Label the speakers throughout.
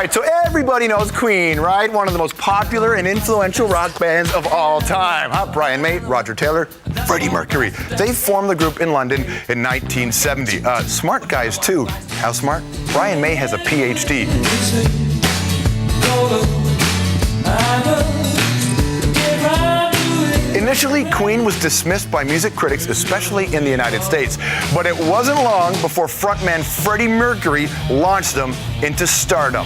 Speaker 1: right, so everybody knows Queen, right? One of the most popular and influential rock bands of all time. Huh? Brian May, Roger Taylor, Freddie Mercury. They formed the group in London in 1970. Smart guys, too. How smart? Brian May has a PhD. Initially, Queen was dismissed by music critics, especially in the United States. But it wasn't long before frontman Freddie Mercury launched them into stardom.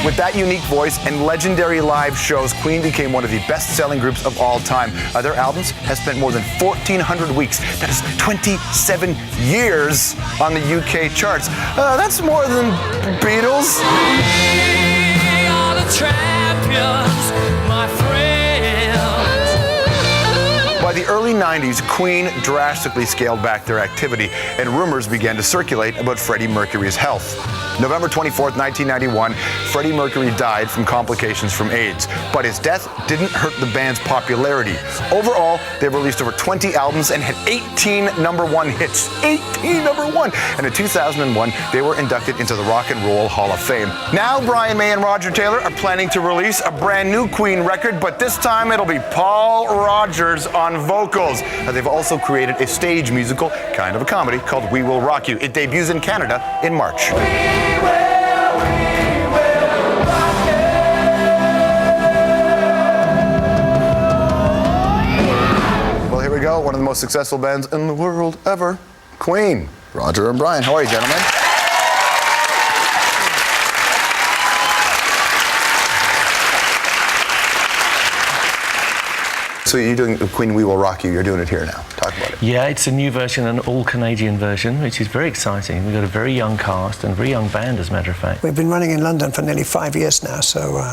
Speaker 1: With that unique voice and legendary live shows, Queen became one of the best-selling groups of all time. Their albums have spent more than 1,400 weeks. That is 27 years on the UK charts. That's more than Beatles.
Speaker 2: We are the champions, my friends.
Speaker 1: By the early 90s, Queen drastically scaled back their activity, and rumors began to circulate about Freddie Mercury's health. November 24th, 1991, Freddie Mercury died from complications from AIDS, but his death didn't hurt the band's popularity. Overall, they released over 20 albums and had 18 #1 hits. 18 #1! And in 2001, they were inducted into the Rock and Roll Hall of Fame. Now, Brian May and Roger Taylor are planning to release a brand new Queen record, but this time it'll be Paul Rodgers on vocals. They've also created a stage musical, kind of a comedy, called We Will Rock You. It debuts in Canada in March. Well, here we go. One of the most successful bands in the world ever, Queen. Roger and Brian, how are you, gentlemen? So you're doing Queen We Will Rock You, you're doing it here now. Talk about it.
Speaker 3: Yeah, it's a new version, an all-Canadian version, which is very exciting. We've got a very young cast and a very young band, as a matter of fact.
Speaker 4: We've been running in London for nearly 5 years now, so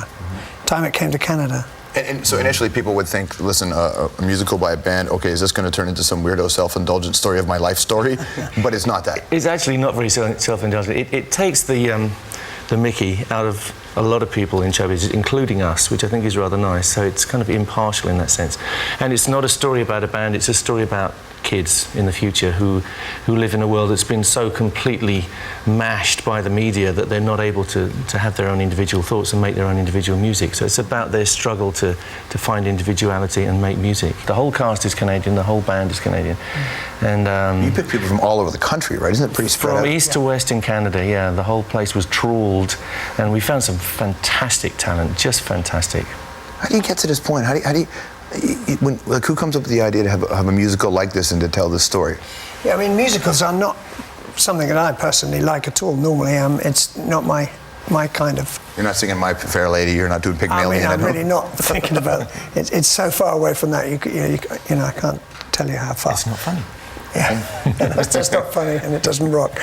Speaker 4: time it came to Canada.
Speaker 1: And so initially people would think, listen, a musical by a band, okay, is this going to turn into some weirdo self-indulgent story of my life story? But it's not that.
Speaker 3: It's actually not very self-indulgent. It takes the mickey out of a lot of people in showbiz, including us, which I think is rather nice. So it's kind of impartial in that sense. And it's not a story about a band, it's a story about kids in the future who live in a world that's been so completely mashed by the media that they're not able to have their own individual thoughts and make their own individual music. So it's about their struggle to find individuality and make music. The whole cast is Canadian, the whole band is Canadian. And
Speaker 1: you pick people from all over the country, right? Isn't it pretty spread out?
Speaker 3: From east to west in Canada, yeah. The whole place was trawled, and we found some fantastic talent, just fantastic.
Speaker 1: How do you get to this point? How do you who comes up with the idea to have a musical like this and to tell this story?
Speaker 4: Yeah, I mean, musicals are not something that I personally like at all. Normally, it's not my kind of...
Speaker 1: You're not singing My Fair Lady, you're not doing Pygmalion.
Speaker 4: I mean, I'm really not thinking about it. It's so far away from that, you know, I can't tell you how far.
Speaker 3: It's not funny.
Speaker 4: Yeah, it's just not funny, and it doesn't rock.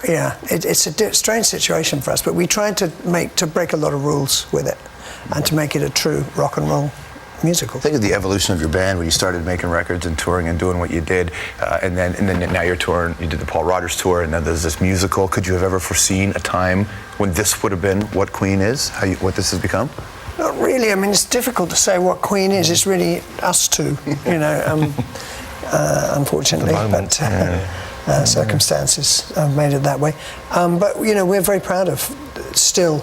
Speaker 4: Yeah, it's a strange situation for us, but we tried to break a lot of rules with it and to make it a true rock and roll musical.
Speaker 1: Think of the evolution of your band when you started making records and touring and doing what you did, and then now you're touring. You did the Paul Rodgers tour, and now there's this musical. Could you have ever foreseen a time when this would have been what Queen is? What this has become?
Speaker 4: Not really. I mean, it's difficult to say what Queen is. It's really us two, you know. Unfortunately, but circumstances have made it that way. But you know, we're very proud of still,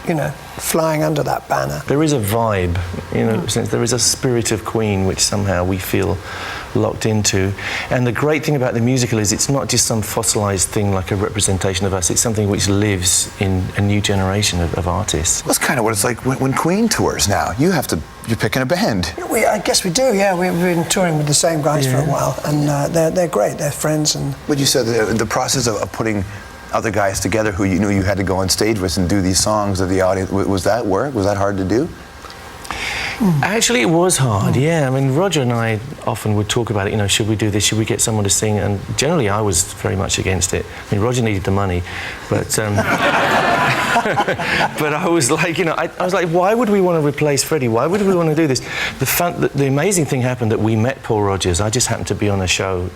Speaker 4: you know, flying under that banner.
Speaker 3: There is a vibe, you know, since there is a spirit of Queen which somehow we feel locked into. And the great thing about the musical is it's not just some fossilized thing like a representation of us, it's something which lives in a new generation of artists.
Speaker 1: That's kind of what it's like when Queen tours now. You're picking a band.
Speaker 4: I guess we do, yeah. We've been touring with the same guys for a while, and they're great, they're friends. And
Speaker 1: But you said the process of putting other guys together who you knew you had to go on stage with and do these songs of the audience, was that work? Was that hard to do?
Speaker 3: Actually, it was hard, yeah. I mean, Roger and I often would talk about it, you know, should we do this, should we get someone to sing? And generally, I was very much against it. I mean, Roger needed the money, but... but I was like, you know, I was like, why would we want to replace Freddie? Why would we want to do this? The amazing thing happened that we met Paul Rodgers. I just happened to be on a show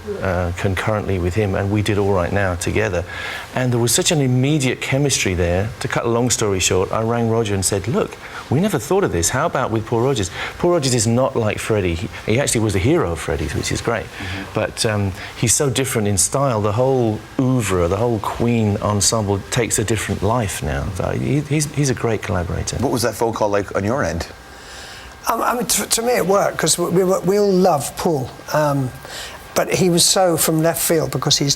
Speaker 3: concurrently with him, and we did All Right Now together. And there was such an immediate chemistry there. To cut a long story short, I rang Roger and said, look, we never thought of this. How about with Paul Rodgers? Rogers. Paul Rogers is not like Freddie. He actually was the hero of Freddie's, which is great. But he's so different in style. The whole oeuvre, the whole Queen ensemble takes a different life now. So he's a great collaborator.
Speaker 1: What was that phone call like on your end?
Speaker 4: I mean, to me it worked because we all love Paul, but he was so from left field because he was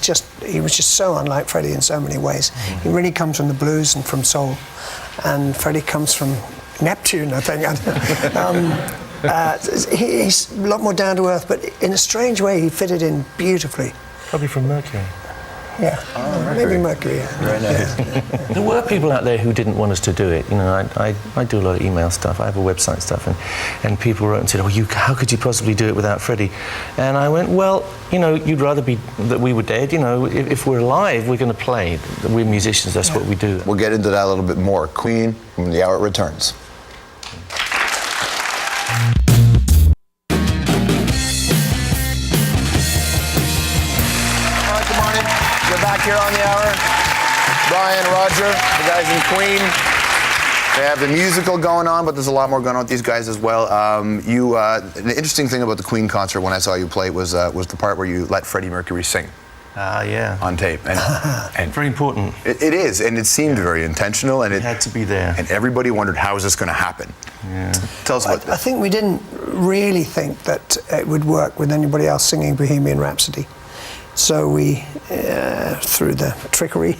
Speaker 4: just so unlike Freddie in so many ways. He really comes from the blues and from soul, and Freddie comes from Neptune, I think. He's a lot more down to earth, but in a strange way he fitted in beautifully.
Speaker 3: Probably from Mercury.
Speaker 4: Yeah, maybe Mercury. Yeah.
Speaker 1: Very nice.
Speaker 3: There were people out there who didn't want us to do it. You know, I do a lot of email stuff. I have a website stuff, and people wrote and said, "Oh, how could you possibly do it without Freddie?" And I went, "Well, you know, you'd rather be that we were dead. You know, if we're alive, we're going to play. We're musicians. That's what we do."
Speaker 1: We'll get into that a little bit more. Queen, when the hour returns. Here on the hour, Brian, Roger, the guys in Queen. They have the musical going on, but there's a lot more going on with these guys as well. The interesting thing about the Queen concert when I saw you play was the part where you let Freddie Mercury sing.
Speaker 3: Yeah.
Speaker 1: On tape, and
Speaker 3: very important.
Speaker 1: It is, and it seemed very intentional, and it
Speaker 3: had to be there.
Speaker 1: And everybody wondered, how is this going to happen?
Speaker 3: Yeah.
Speaker 1: Tell us about that.
Speaker 4: I think we didn't really think that it would work with anybody else singing Bohemian Rhapsody. So we, through the trickery.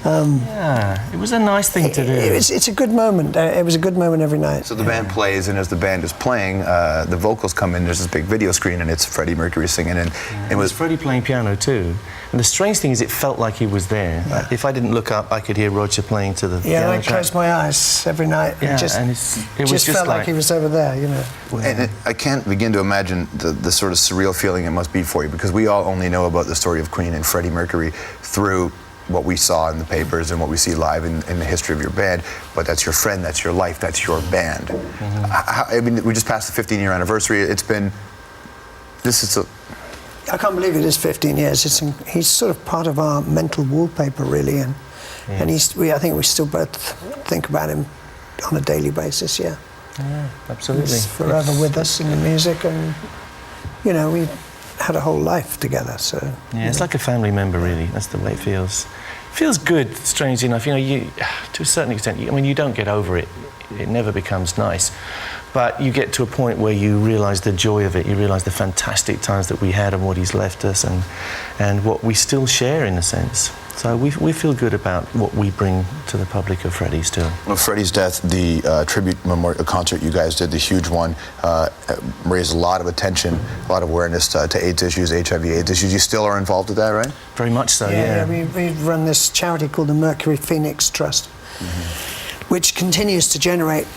Speaker 3: Yeah, it was a nice thing to do.
Speaker 4: It's a good moment. It was a good moment every night.
Speaker 1: So the band plays, and as the band is playing, the vocals come in. There's this big video screen, and it's Freddie Mercury singing. And it was
Speaker 3: Freddie playing piano too. And the strange thing is, it felt like he was there.
Speaker 4: Yeah.
Speaker 3: If I didn't look up, I could hear Roger playing to the piano
Speaker 4: I
Speaker 3: track.
Speaker 4: closed my eyes every night.
Speaker 3: Yeah,
Speaker 4: It
Speaker 3: and it was just
Speaker 4: felt like he was over there, you know.
Speaker 1: And I can't begin to imagine the sort of surreal feeling it must be for you, because we all only know about the story of Queen and Freddie Mercury through what we saw in the papers and what we see live in the history of your band. But that's your friend, that's your life, that's your band. I mean, we just passed the 15-year anniversary.
Speaker 4: I can't believe it is 15 years. He's sort of part of our mental wallpaper, really, and I think we still both think about him on a daily basis. Yeah,
Speaker 3: absolutely.
Speaker 4: He's forever with us in the music, and you know, we had a whole life together. So
Speaker 3: yeah, it's like a family member, really. That's the way it feels. It feels good, strangely enough. You know, to a certain extent, I mean, you don't get over it. It never becomes nice. But you get to a point where you realise the joy of it. You realise the fantastic times that we had and what he's left us, and what we still share, in a sense. So we feel good about what we bring to the public of Freddie still.
Speaker 1: Well, Freddie's death, the tribute memorial concert you guys did, the huge one, raised a lot of attention, a lot of awareness to AIDS issues, HIV/AIDS issues. You still are involved with that, right?
Speaker 3: Very much so, yeah.
Speaker 4: We run this charity called the Mercury Phoenix Trust, which continues to generate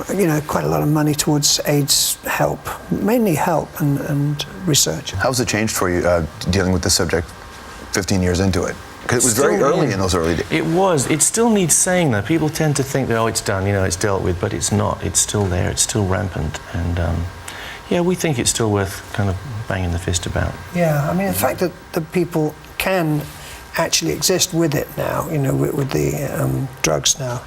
Speaker 4: you know, quite a lot of money towards AIDS help, mainly help and research.
Speaker 1: How's it changed for you dealing with the subject 15 years into it? Because it was very early in those early days.
Speaker 3: It was. It still needs saying, though. People tend to think that, oh, it's done, you know, it's dealt with, but it's not. It's still there. It's still rampant. And, yeah, we think it's still worth kind of banging the fist about.
Speaker 4: Yeah, I mean, the fact that the people can actually exist with it now, you know, with the drugs now.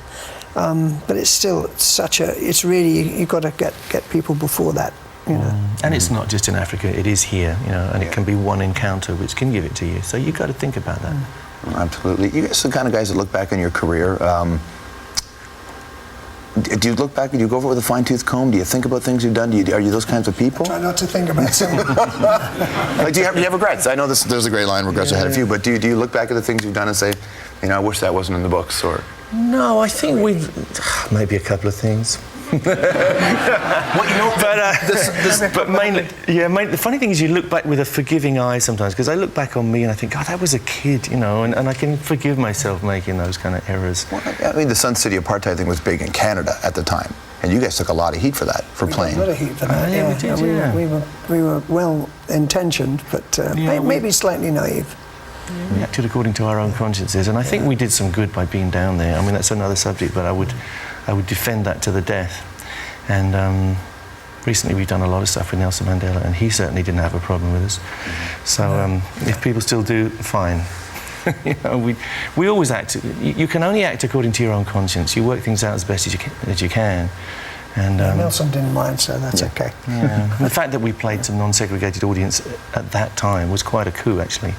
Speaker 4: But it's still it's really, you've got to get people before that, you know.
Speaker 3: And it's not just in Africa, it is here, you know, and it can be one encounter which can give it to you. So you've got to think about that.
Speaker 1: Absolutely. You guys are the kind of guys that look back on your career. Do you look back and you go over it with a fine-tooth comb? Do you think about things you've done? Are you those kinds of people?
Speaker 4: Try not to think about something.
Speaker 1: Like, do you have regrets? I know there's a great line, regrets I had a few, but do you look back at the things you've done and say, you know, I wish that wasn't in the books, or?
Speaker 3: No, I think maybe a couple of things.
Speaker 1: Well, you know,
Speaker 3: but mainly, the funny thing is, you look back with a forgiving eye sometimes, because I look back on me and I think, God, that was a kid, you know, and I can forgive myself making those kind of errors.
Speaker 1: Well, I mean, the Sun City apartheid thing was big in Canada at the time, and you guys took a lot of heat for that, for playing.
Speaker 4: A lot of heat for that.
Speaker 3: Yeah, we did, yeah.
Speaker 4: We were well intentioned, but maybe slightly naive.
Speaker 3: We acted according to our own consciences, and I think we did some good by being down there. I mean, that's another subject, but I would defend that to the death. And recently we've done a lot of stuff with Nelson Mandela, and he certainly didn't have a problem with us. So if people still do, fine. You know, we always act. You can only act according to your own conscience. You work things out as best as you can, And
Speaker 4: Nelson didn't mind, so that's okay.
Speaker 3: Yeah. The fact that we played to non-segregated audience at that time was quite a coup, actually.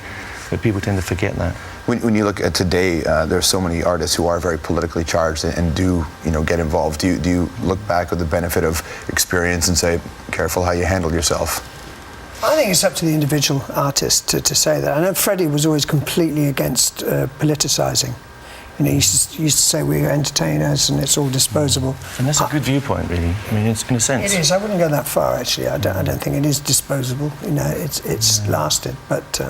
Speaker 3: But people tend to forget that.
Speaker 1: When you look at today, there are so many artists who are very politically charged and do, get involved. Do you look back with the benefit of experience and say, careful how you handle yourself?
Speaker 4: I think it's up to the individual artist to say that. I know Freddie was always completely against politicising. He used to say we're entertainers and it's all disposable.
Speaker 3: And that's a good viewpoint, really. I mean, in a sense.
Speaker 4: It is. I wouldn't go that far, actually. I don't think it is disposable. It's lasted, but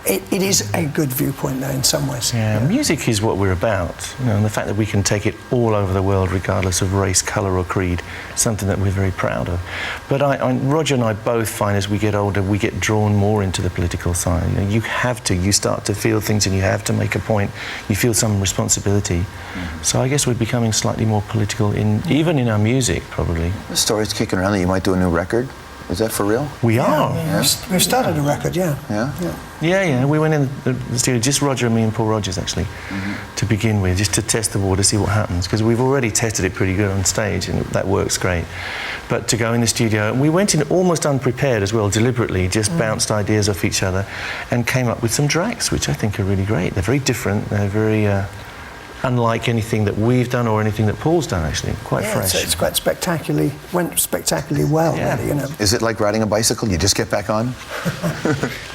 Speaker 4: it is a good viewpoint, though, in some ways.
Speaker 3: Yeah, music is what we're about. And the fact that we can take it all over the world, regardless of race, colour or creed, something that we're very proud of. But Roger and I both find as we get older, we get drawn more into the political side. You have to. You start to feel things and you have to make a point. You feel some responsibility. Mm-hmm. So I guess we're becoming slightly more political, even in our music, probably.
Speaker 1: The story's kicking around that you might do a new record. Is that for real?
Speaker 3: We are.
Speaker 4: Yeah. We've started a record, yeah.
Speaker 3: Yeah. We went in the studio, just Roger and me and Paul Rogers, actually, to begin with, just to test the water, see what happens, because we've already tested it pretty good on stage, and that works great. But to go in the studio, and we went in almost unprepared as well, deliberately, just bounced ideas off each other, and came up with some tracks, which I think are really great. They're very different. They're very unlike anything that we've done or anything that Paul's done, actually. Quite fresh.
Speaker 4: It's quite went spectacularally well, really,
Speaker 1: Is it like riding a bicycle? You just get back on?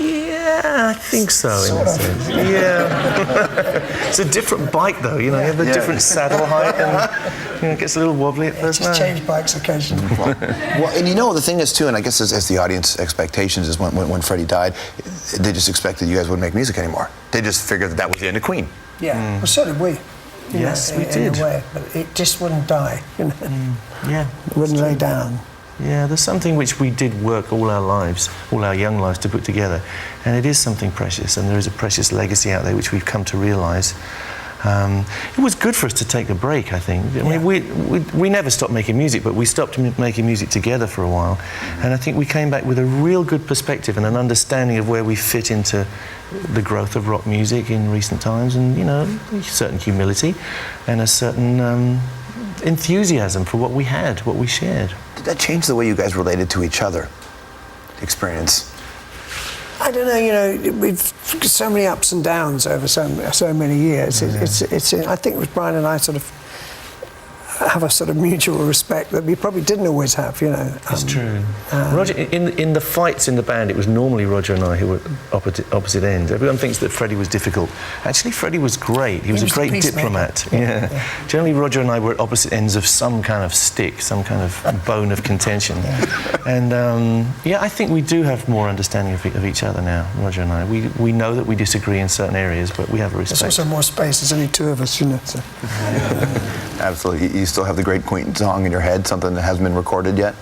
Speaker 3: Yeah, I think so, in a sense. Yeah. It's a different bike, though, you have a different saddle height, and it gets a little wobbly at first.
Speaker 4: Just change bikes occasionally.
Speaker 1: Well, and the thing is, too, and I guess as the audience expectations is when Freddie died, they just expected you guys wouldn't make music anymore. They just figured that was the end of Queen.
Speaker 4: Yeah, well, so did we.
Speaker 3: Yes, we did.
Speaker 4: In a way, but it just wouldn't die.
Speaker 3: Yeah.
Speaker 4: It wouldn't lay down.
Speaker 3: Yeah, there's something which we did work all our lives, all our young lives, to put together. And it is something precious, and there is a precious legacy out there which we've come to realise. It was good for us to take a break, I think. I mean, we never stopped making music, but we stopped making music together for a while. And I think we came back with a real good perspective and an understanding of where we fit into the growth of rock music in recent times, and, a certain humility and a certain enthusiasm for what we had, what we shared.
Speaker 1: Did that change the way you guys related to each other? The experience?
Speaker 4: I don't know, we've so many ups and downs over so many years. I think with Brian and I sort of have a sort of mutual respect that we probably didn't always have,
Speaker 3: It's true. Roger, in the fights in the band, it was normally Roger and I who were opposite ends. Everyone thinks that Freddie was difficult. Actually, Freddie was great. He was a great diplomat. Yeah. Generally, Roger and I were at opposite ends of some kind of stick, some kind of bone of contention. And I think we do have more understanding of each other now, Roger and I. We know that we disagree in certain areas, but we have a respect.
Speaker 4: There's also more space. There's only two of us, So.
Speaker 1: Absolutely. You still have the great Queen song in your head, something that hasn't been recorded yet?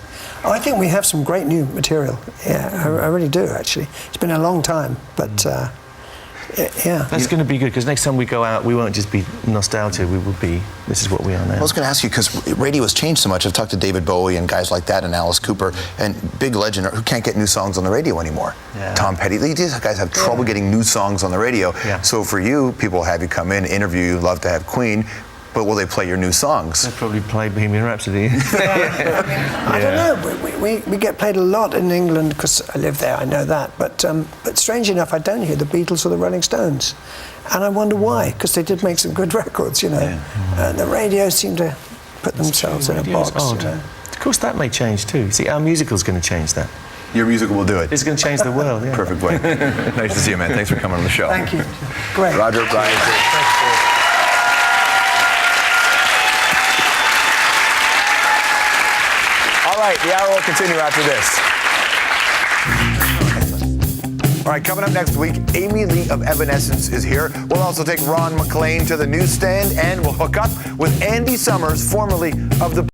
Speaker 4: Oh, I think we have some great new material. Yeah, I really do, actually. It's been a long time, but yeah.
Speaker 3: That's going to be good, because next time we go out, we won't just be nostalgia, we will be, this is what we are now.
Speaker 1: I was going to ask you, because radio has changed so much. I've talked to David Bowie and guys like that, and Alice Cooper, and big legend who can't get new songs on the radio anymore. Yeah. Tom Petty. These guys have trouble getting new songs on the radio. Yeah. So for you, people will have you come in, interview you, love to have Queen, but will they play your new songs?
Speaker 3: They'll probably play Bohemian Rhapsody.
Speaker 4: I don't know. We get played a lot in England because I live there. I know that. But strange enough, I don't hear the Beatles or the Rolling Stones, and I wonder why. Because they did make some good records, The radio seemed to put themselves in a box.
Speaker 3: Of course, that may change too. See, our musical's going to change that.
Speaker 1: Your musical will do it.
Speaker 3: It's going to change the world. Yeah.
Speaker 1: Perfect way. Nice to see you, man. Thanks for coming on the show.
Speaker 4: Thank you. Great.
Speaker 1: Roger, Brian. All right, the hour will continue after this. All right, coming up next week, Amy Lee of Evanescence is here. We'll also take Ron McLean to the newsstand, and we'll hook up with Andy Summers, formerly of the